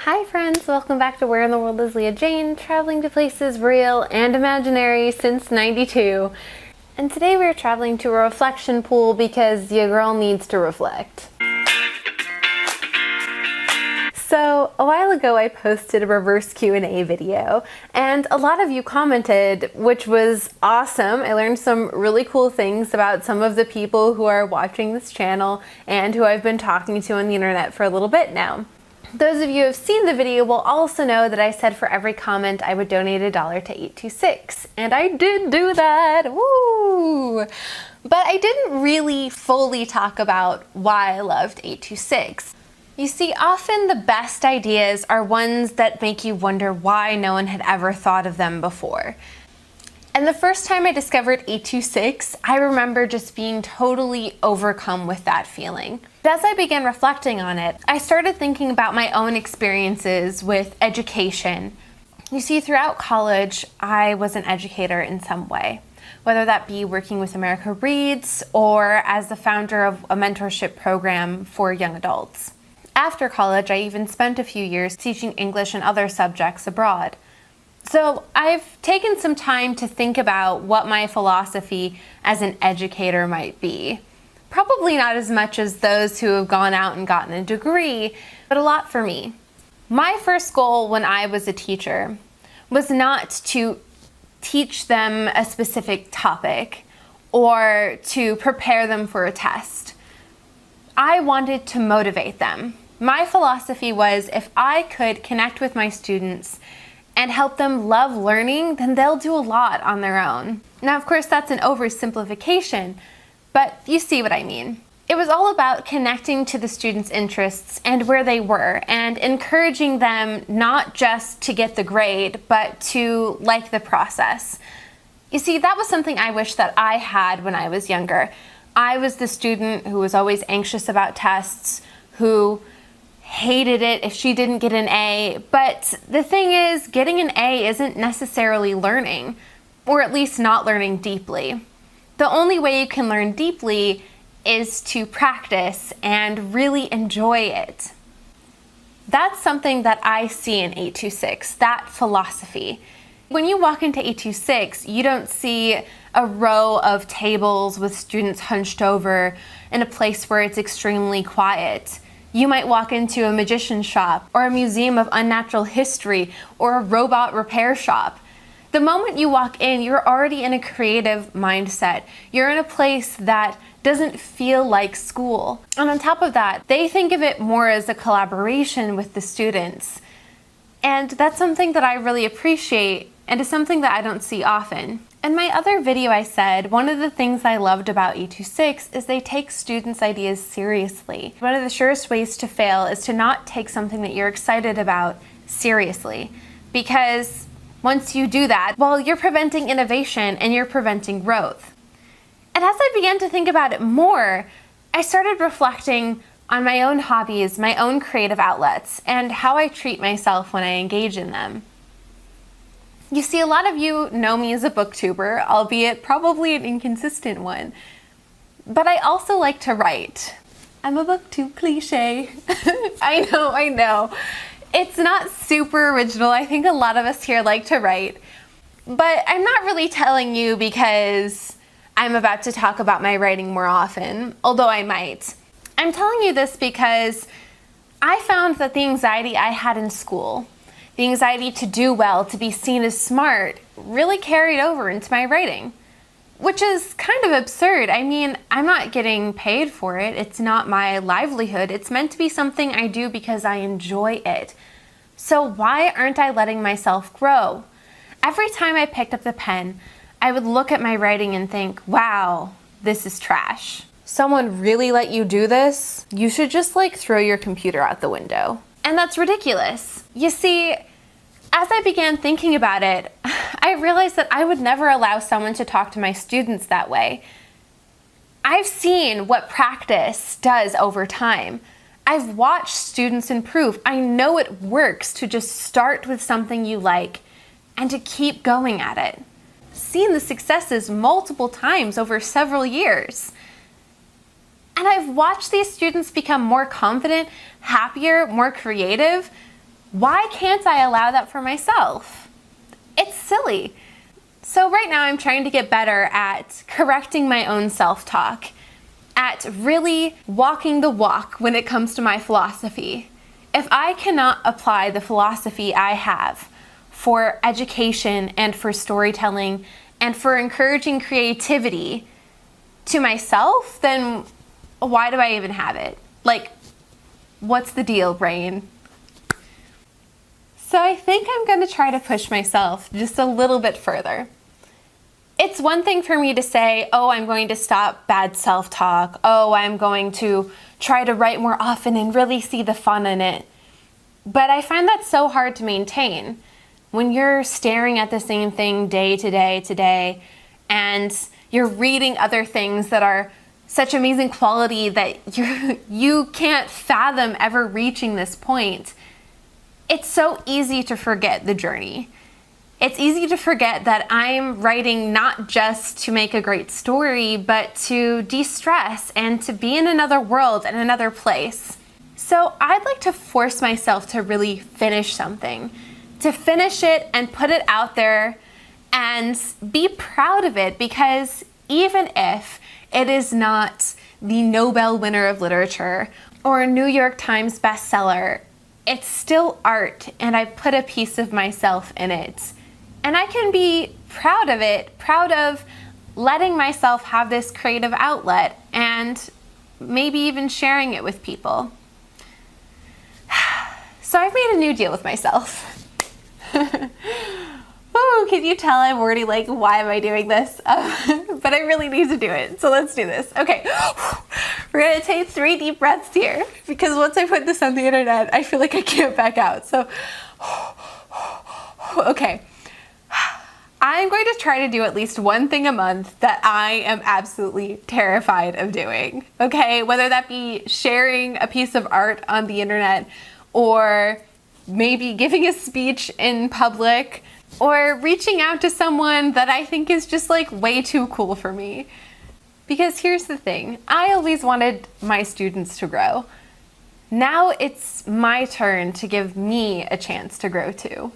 Hi friends, welcome back to Where in the World is Leah Jane, traveling to places real and imaginary since '92. And today we're traveling to a reflection pool because your girl needs to reflect. So a while ago I posted a reverse Q&A video and a lot of you commented, which was awesome. I learned some really cool things about some of the people who are watching this channel and who I've been talking to on the internet for a little bit now. Those of you who have seen the video will also know that I said for every comment I would donate $1 to 826, and I did do that, woo! But I didn't really fully talk about why I loved 826. You see, often the best ideas are ones that make you wonder why no one had ever thought of them before. And the first time I discovered 826, I remember just being totally overcome with that feeling. But as I began reflecting on it, I started thinking about my own experiences with education. You see, throughout college, I was an educator in some way, whether that be working with America Reads or as the founder of a mentorship program for young adults. After college, I even spent a few years teaching English and other subjects abroad. So I've taken some time to think about what my philosophy as an educator might be. Probably not as much as those who have gone out and gotten a degree, but a lot for me. My first goal when I was a teacher was not to teach them a specific topic or to prepare them for a test. I wanted to motivate them. My philosophy was if I could connect with my students and help them love learning, then they'll do a lot on their own. Now, of course, that's an oversimplification, but you see what I mean. It was all about connecting to the students' interests and where they were, and encouraging them not just to get the grade, but to like the process. You see, that was something I wish that I had when I was younger. I was the student who was always anxious about tests, who hated it if she didn't get an A, but the thing is, getting an A isn't necessarily learning, or at least not learning deeply. The only way you can learn deeply is to practice and really enjoy it. That's something that I see in 826, that philosophy. When you walk into 826, you don't see a row of tables with students hunched over in a place where it's extremely quiet. You might walk into a magician shop or a museum of unnatural history or a robot repair shop. The moment you walk in, you're already in a creative mindset. You're in a place that doesn't feel like school. And on top of that, they think of it more as a collaboration with the students. And that's something that I really appreciate and is something that I don't see often. In my other video I said, one of the things I loved about 826 is they take students' ideas seriously. One of the surest ways to fail is to not take something that you're excited about seriously. Because once you do that, well, you're preventing innovation and you're preventing growth. And as I began to think about it more, I started reflecting on my own hobbies, my own creative outlets, and how I treat myself when I engage in them. You see, a lot of you know me as a booktuber, albeit probably an inconsistent one. But I also like to write. I'm a booktube cliche. I know. It's not super original. I think a lot of us here like to write. But I'm not really telling you because I'm about to talk about my writing more often, although I might. I'm telling you this because I found that the anxiety I had in school, the anxiety to do well, to be seen as smart, really carried over into my writing. Which is kind of absurd. I mean, I'm not getting paid for it. It's not my livelihood. It's meant to be something I do because I enjoy it. So why aren't I letting myself grow? Every time I picked up the pen, I would look at my writing and think, wow, this is trash. Someone really let you do this? You should just throw your computer out the window. And that's ridiculous. You see, as I began thinking about it, I realized that I would never allow someone to talk to my students that way. I've seen what practice does over time. I've watched students improve. I know it works to just start with something you like and to keep going at it. Seen the successes multiple times over several years. And I've watched these students become more confident, happier, more creative Why can't I allow that for myself? It's silly. So right now I'm trying to get better at correcting my own self-talk, at really walking the walk when it comes to my philosophy. If I cannot apply the philosophy I have for education and for storytelling and for encouraging creativity to myself, then why do I even have it? Like, what's the deal, brain? So I think I'm going to try to push myself just a little bit further. It's one thing for me to say, oh, I'm going to stop bad self-talk. Oh, I'm going to try to write more often and really see the fun in it. But I find that so hard to maintain. When you're staring at the same thing day to day to day, and you're reading other things that are such amazing quality that you can't fathom ever reaching this point, it's so easy to forget the journey. It's easy to forget that I'm writing not just to make a great story, but to de-stress and to be in another world and another place. So I'd like to force myself to really finish something, to finish it and put it out there and be proud of it, because even if it is not the Nobel winner of literature or a New York Times bestseller, it's still art and I put a piece of myself in it. And I can be proud of it, proud of letting myself have this creative outlet and maybe even sharing it with people. So I've made a new deal with myself. Ooh, can you tell I'm already like, why am I doing this? But I really need to do it, so let's do this. Okay, we're gonna take 3 deep breaths here, because once I put this on the internet, I feel like I can't back out. So, okay. I'm going to try to do at least one thing a month that I am absolutely terrified of doing, okay? Whether that be sharing a piece of art on the internet, or maybe giving a speech in public, or reaching out to someone that I think is just like way too cool for me. Because here's the thing, I always wanted my students to grow. Now it's my turn to give me a chance to grow too.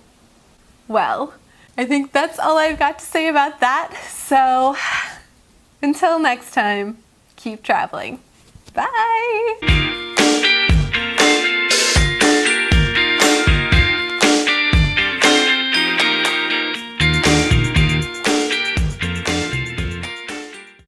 Well, I think that's all I've got to say about that. So until next time, keep traveling. Bye.